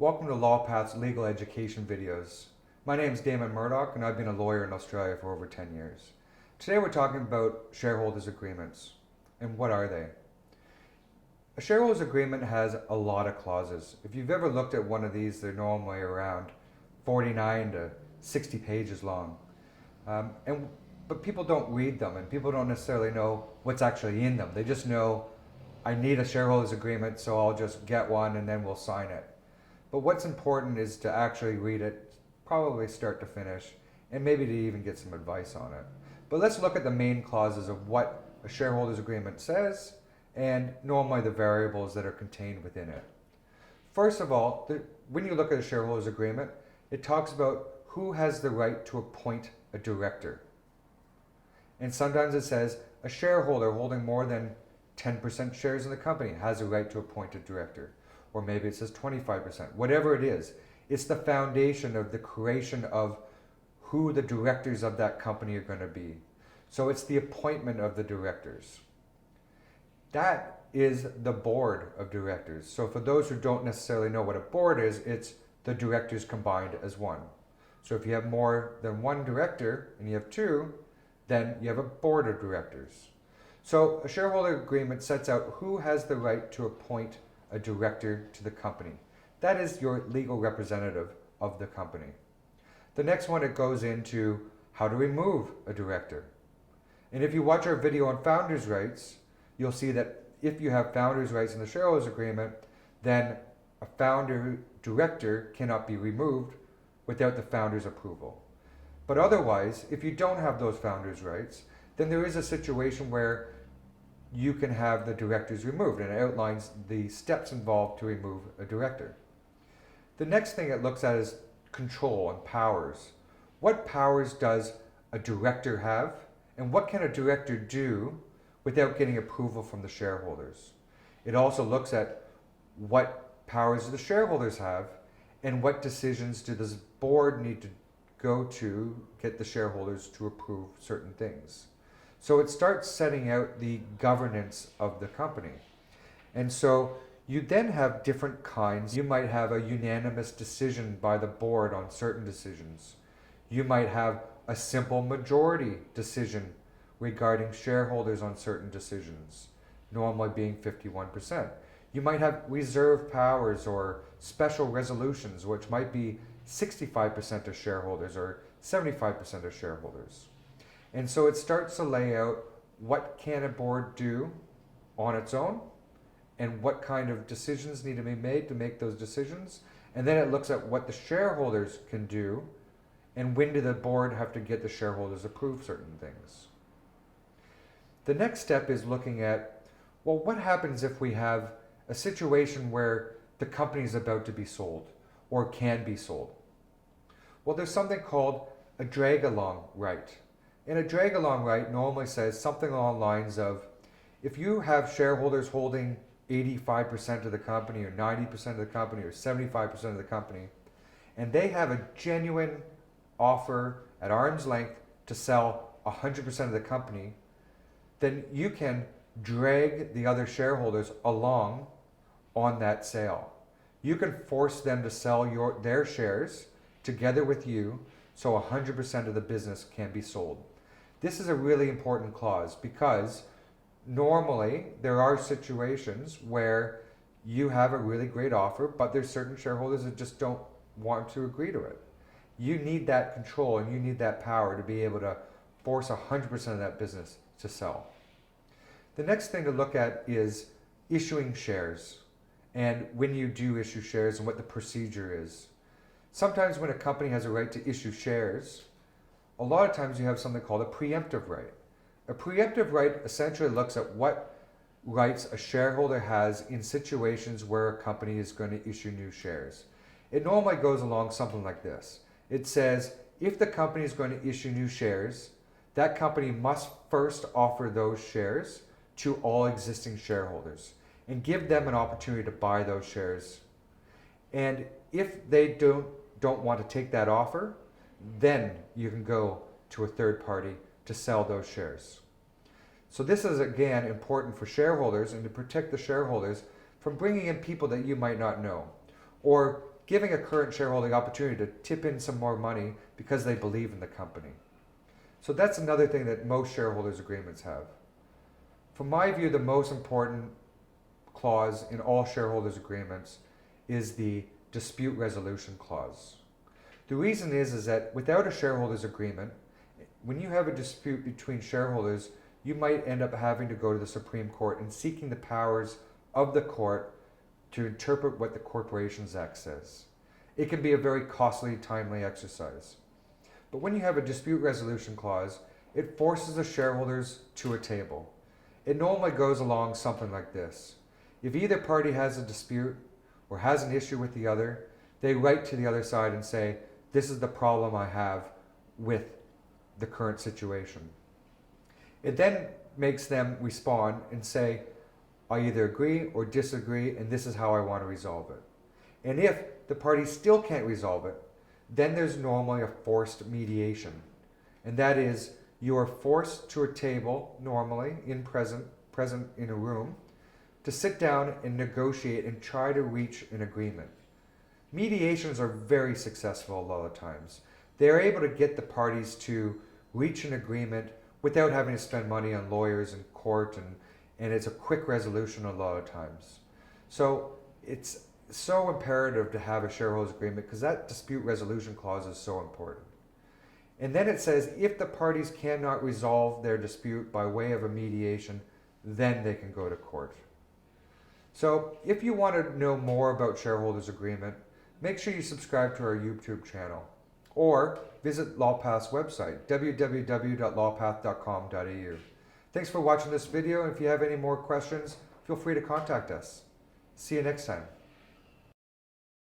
Welcome to LawPath's legal education videos. My name is Damon Murdoch and I've been a lawyer in Australia for over 10 years. Today we're talking about shareholders agreements. And what are they? A shareholders agreement has a lot of clauses. If you've ever looked at one of these, they're normally around 49 to 60 pages long. But people don't read them and people don't necessarily know what's actually in them. They just know, I need a shareholders agreement, so I'll just get one and then we'll sign it. But what's important is to actually read it, probably start to finish, and maybe to even get some advice on it. But let's look at the main clauses of what a shareholders agreement says and normally the variables that are contained within it. First of all, when you look at a shareholders agreement, it talks about who has the right to appoint a director. And sometimes it says a shareholder holding more than 10% shares in the company has a right to appoint a director. Or maybe it says 25%, whatever it is. It's the foundation of the creation of who the directors of that company are going to be. So it's the appointment of the directors. That is the board of directors. So for those who don't necessarily know what a board is, it's the directors combined as one. So if you have more than one director and you have two, then you have a board of directors. So a shareholder agreement sets out who has the right to appoint a director to the company. That is your legal representative of the company. The next one, it goes into how to remove a director. And if you watch our video on founders' rights, you'll see that if you have founders' rights in the shareholders agreement, then a founder director cannot be removed without the founder's approval. But otherwise, if you don't have those founders' rights, then there is a situation where you can have the directors removed, and it outlines the steps involved to remove a director. The next thing it looks at is control and powers. What powers does a director have, and what can a director do without getting approval from the shareholders? It also looks at what powers do the shareholders have, and what decisions do the board need to go to get the shareholders to approve certain things. So it starts setting out the governance of the company. And so you then have different kinds. You might have a unanimous decision by the board on certain decisions. You might have a simple majority decision regarding shareholders on certain decisions, normally being 51%. You might have reserve powers or special resolutions, which might be 65% of shareholders or 75% of shareholders. And so it starts to lay out what can a board do on its own and what kind of decisions need to be made to make those decisions. And then it looks at what the shareholders can do and when do the board have to get the shareholders to approve certain things. The next step is looking at, well, what happens if we have a situation where the company is about to be sold or can be sold? Well, there's something called a drag-along right. And a drag-along right normally says something along the lines of, if you have shareholders holding 85% of the company or 90% of the company or 75% of the company, and they have a genuine offer at arm's length to sell 100% of the company, then you can drag the other shareholders along on that sale. You can force them to sell their shares together with you so 100% of the business can be sold. This is a really important clause because normally there are situations where you have a really great offer, but there's certain shareholders that just don't want to agree to it. You need that control and you need that power to be able to force 100% of that business to sell. The next thing to look at is issuing shares and when you do issue shares and what the procedure is. Sometimes when a company has a right to issue shares, a lot of times you have something called a preemptive right. A preemptive right essentially looks at what rights a shareholder has in situations where a company is going to issue new shares. It normally goes along something like this. It says, if the company is going to issue new shares, that company must first offer those shares to all existing shareholders and give them an opportunity to buy those shares. And if they don't want to take that offer, then you can go to a third party to sell those shares. So this is, again, important for shareholders and to protect the shareholders from bringing in people that you might not know, or giving a current shareholder the opportunity to tip in some more money because they believe in the company. So that's another thing that most shareholders agreements have. From my view, the most important clause in all shareholders agreements is the dispute resolution clause. The reason is that without a shareholders agreement, when you have a dispute between shareholders, you might end up having to go to the Supreme Court and seeking the powers of the court to interpret what the Corporations Act says. It can be a very costly, timely exercise. But when you have a dispute resolution clause, it forces the shareholders to a table. It normally goes along something like this. If either party has a dispute or has an issue with the other, they write to the other side and say, this is the problem I have with the current situation. It then makes them respond and say, I either agree or disagree, and this is how I want to resolve it. And if the parties still can't resolve it, then there's normally a forced mediation. And that is, you are forced to a table, normally present in a room, to sit down and negotiate and try to reach an agreement. Mediations are very successful a lot of times. They're able to get the parties to reach an agreement without having to spend money on lawyers and court, and it's a quick resolution a lot of times. So it's so imperative to have a shareholders agreement because that dispute resolution clause is so important. And then it says if the parties cannot resolve their dispute by way of a mediation, then they can go to court. So if you want to know more about shareholders agreement, make sure you subscribe to our YouTube channel or visit LawPath's website, www.lawpath.com.au. Thanks for watching this video, and if you have any more questions, feel free to contact us. See you next time.